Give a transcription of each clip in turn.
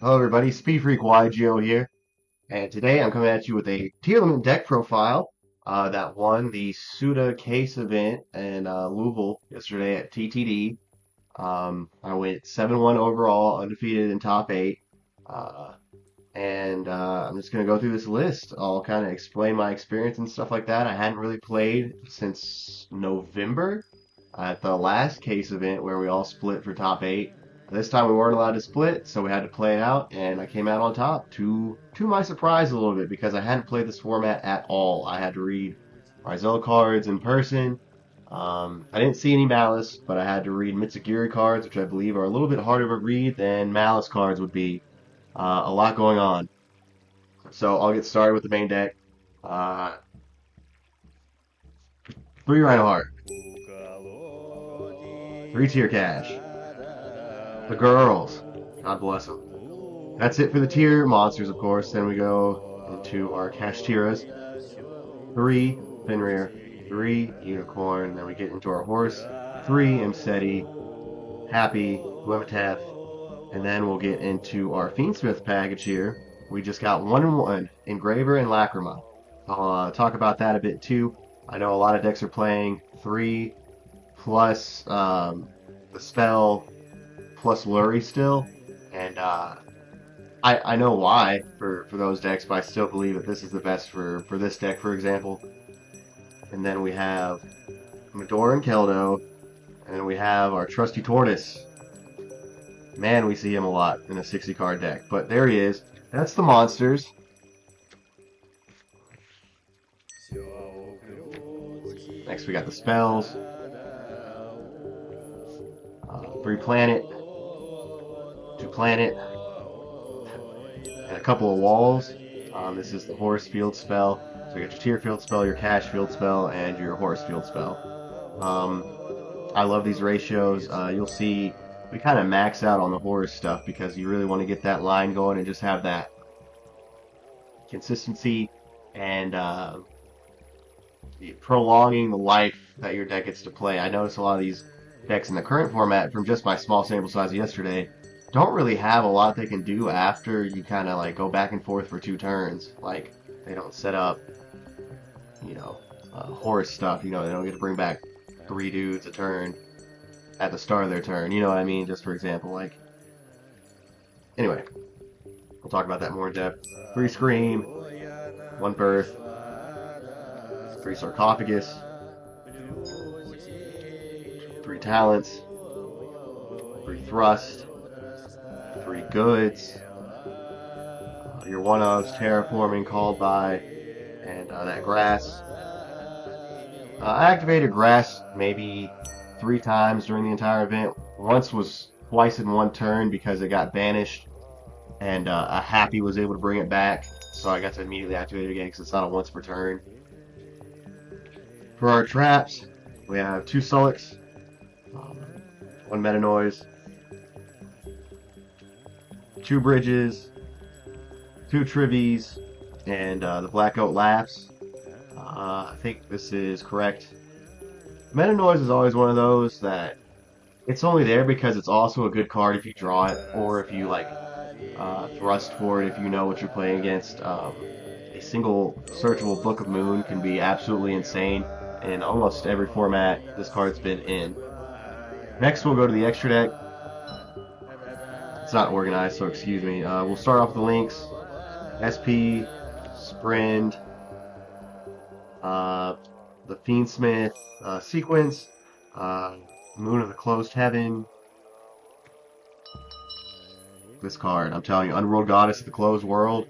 Hello everybody, Speed Freak YGO here, and today I'm coming at you with a Tearlament deck profile that won the Suda Case event in Louisville yesterday at TTD. I went 7-1 overall, undefeated in top 8, uh, and I'm just going to go through this list. I'll kind of explain my experience and stuff like that. I hadn't really played since November at the last Case event where we all split for top 8. This time we weren't allowed to split, so we had to play it out, and I came out on top. To my surprise, a little bit because I hadn't played this format at all. I had to read Ryzeal cards in person. I didn't see any Malice, but I had to read Mitsuguri cards, which I believe are a little bit harder to read than Malice cards would be. A lot going on. So I'll get started with the main deck. Uh, 3 Rhinoheart, 3 Tier Cash, the girls, God bless them. That's it for the tier monsters, of course. Then we go into our cash tiras. 3 Fenrir, 3 Unicorn. Then we get into our horse. 3 Imseti, Happy, Glemateth. And then we'll get into our Fiendsmith package here. We just got 1-1, Engraver and Lacrima. I'll talk about that a bit too. I know a lot of decks are playing 3 plus the spell plus Lurry still, and I know why for those decks, but I still believe that this is the best for this deck, for example. And then we have Medora and Keldo, and then we have our trusty Tortoise. Man, we see him a lot in a 60 card deck, but there he is. That's the monsters. Next we got the spells. 3 planet, 2 planet, and a couple of walls. This is the horse field spell. So you got your tier field spell, your cash field spell, and your horse field spell. I love these ratios. You'll see we kind of max out on the horse stuff because you really want to get that line going and just have that consistency and prolonging the life that your deck gets to play. I notice a lot of these decks in the current format, from just my small sample size yesterday, don't really have a lot they can do after you kind of like go back and forth for 2 turns. Like, they don't set up, horse stuff. They don't get to bring back 3 dudes a turn at the start of their turn. You know what I mean? Just for example, like. Anyway, we'll talk about that more in depth. 3 Scream, 1 Birth, 3 Sarcophagus, 3 Talents, 3 Thrust, 3 Goods, your one-ofs, Terraforming, Called By, and that Grass. I activated Grass maybe 3 times during the entire event. Once was twice in 1 turn because it got banished, and a Happy was able to bring it back, so I got to immediately activate it again because it's not a once per turn. For our traps, we have 2 sullieks, 1 Meta Noise, 2 Bridges, 2 Trivies, and the Blackout Lapse. I think this is correct. Meta Noise is always one of those that it's only there because it's also a good card if you draw it, or if you thrust for it if you know what you're playing against. A single searchable Book of Moon can be absolutely insane in almost every format this card's been in. Next we'll go to the extra deck. It's not organized, so excuse me. We'll start off with the links. SP, Sprint, the Fiendsmith sequence, Moon of the Closed Heaven. This card, I'm telling you, Underworld Goddess of the Closed World,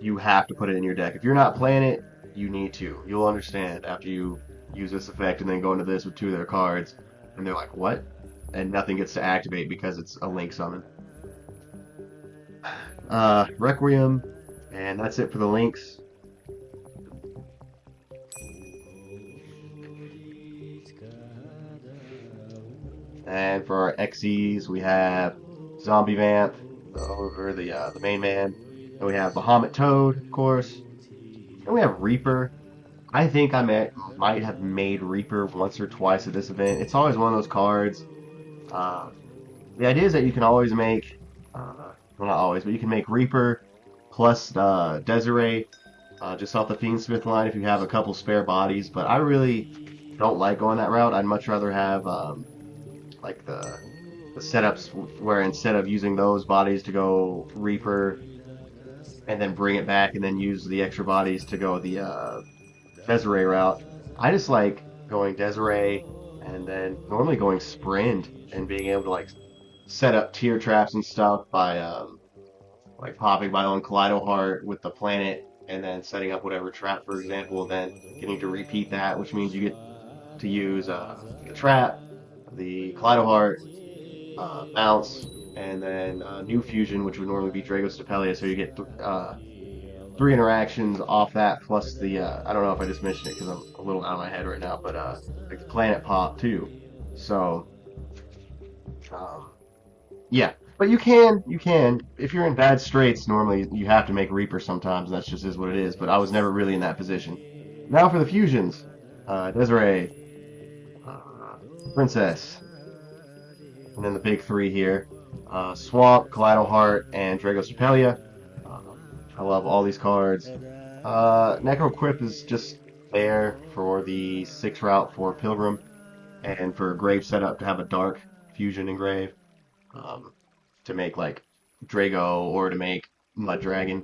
you have to put it in your deck. If you're not playing it, you need to. You'll understand after you use this effect and then go into this with 2 of their cards, and they're like, what? And nothing gets to activate because it's a link summon. Requiem, and that's it for the links. And for our XEs, we have Zombie Vamp over the main man. And we have Bahamut Toad, of course. And we have Reaper. I think I might have made Reaper once or twice at this event. It's always one of those cards. The idea is that you can always make well, not always, but you can make Reaper plus Desiree just off the Fiendsmith line if you have a couple spare bodies. But I really don't like going that route. I'd much rather have like the setups where instead of using those bodies to go Reaper and then bring it back and then use the extra bodies to go the Desiree route. I just like going Desiree and then normally going Sprint and being able to like set up tier traps and stuff by like popping my own Kaleido Heart with the planet and then setting up whatever trap, for example, then getting to repeat that, which means you get to use the trap, the Kaleido Heart, bounce, and then new fusion, which would normally be Drago Stapelia, so you get 3 interactions off that, plus the, I don't know if I just mentioned it because I'm a little out of my head right now, but like the planet pop too. So, yeah. But you can, if you're in bad straits, normally you have to make Reaper sometimes, and that's just is what it is, but I was never really in that position. Now for the fusions. Desiree, Princess, and then the big 3 here. Swamp, Kaleido Heart, and Drago Stapelia. I love all these cards. Necro Quip is just there for the 6 route for Pilgrim, and for Grave setup to have a Dark Fusion in Grave. To make like Drago or to make Mud Dragon.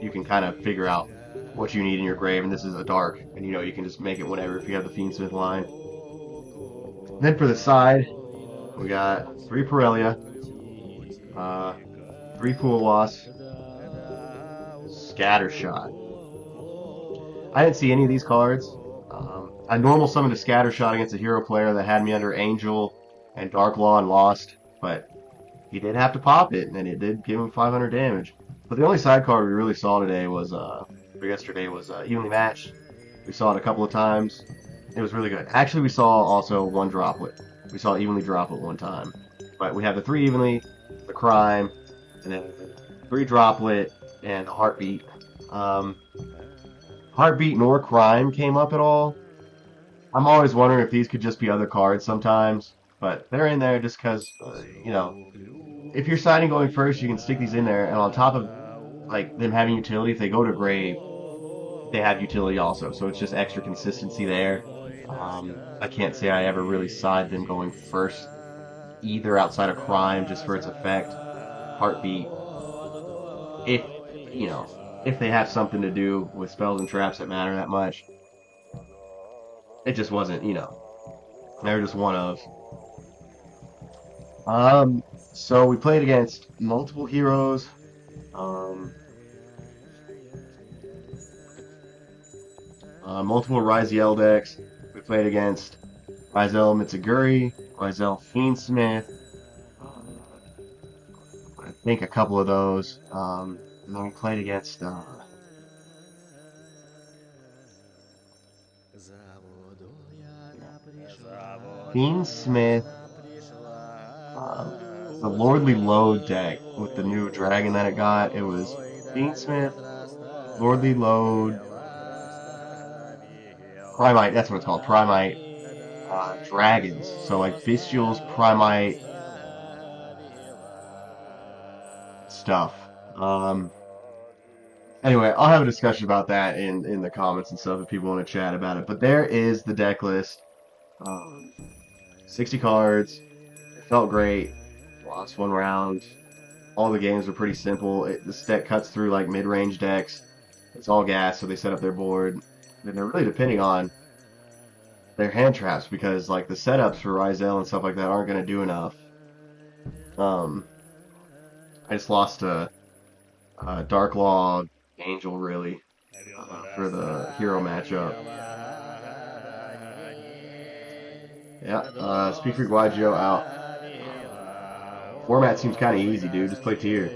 You can kind of figure out what you need in your Grave, and this is a Dark, and you know you can just make it whenever if you have the Fiendsmith line. Then for the side, we got 3 Pirellia, 3 Pool-Wasp, Scattershot. I didn't see any of these cards. I normal summoned a Scattershot against a hero player that had me under Angel and Dark Law and lost, but he did have to pop it, and it did give him 500 damage. But the only side card we really saw today was, or yesterday, was Evenly Matched. We saw it a couple of times. It was really good. Actually, we saw also 1 Droplet. We saw Evenly Droplet 1 time. But we have the 3 Evenly, the Crime, and then 3 Droplet, and a Heartbeat. Heartbeat nor Crime came up at all. I'm always wondering if these could just be other cards sometimes. But they're in there just because, you know, if you're siding going first, you can stick these in there, and on top of like them having utility, if they go to Grave, they have utility also, so it's just extra consistency there. I can't say I ever really side them going first, either outside of Crime, just for its effect. Heartbeat, if, you know, if they have something to do with spells and traps that matter that much. It just wasn't, you know, they were just one of. So we played against multiple heroes. Multiple Ryzeal decks. We played against Ryzeal Mitsuguri, Ryzeal Fiendsmith. I think a couple of those. And then we played against Fiendsmith. The Lordly Load deck with the new dragon that it got. It was Fiendsmith, Lordly Load, Primite, that's what it's called, Primite, dragons. So like Bystials, Primite, stuff. Anyway, I'll have a discussion about that in the comments and stuff if people want to chat about it. But there is the deck list. 60 cards. It felt great. Lost 1 round. All the games were pretty simple. This deck cuts through like mid-range decks. It's all gas, so they set up their board. And they're really depending on their hand traps because like the setups for Ryzeal and stuff like that aren't going to do enough. I just lost to Dark Law Angel really for the hero matchup. Yeah, Speak for Guagio out. Format seems kind of easy, dude. Just play tier.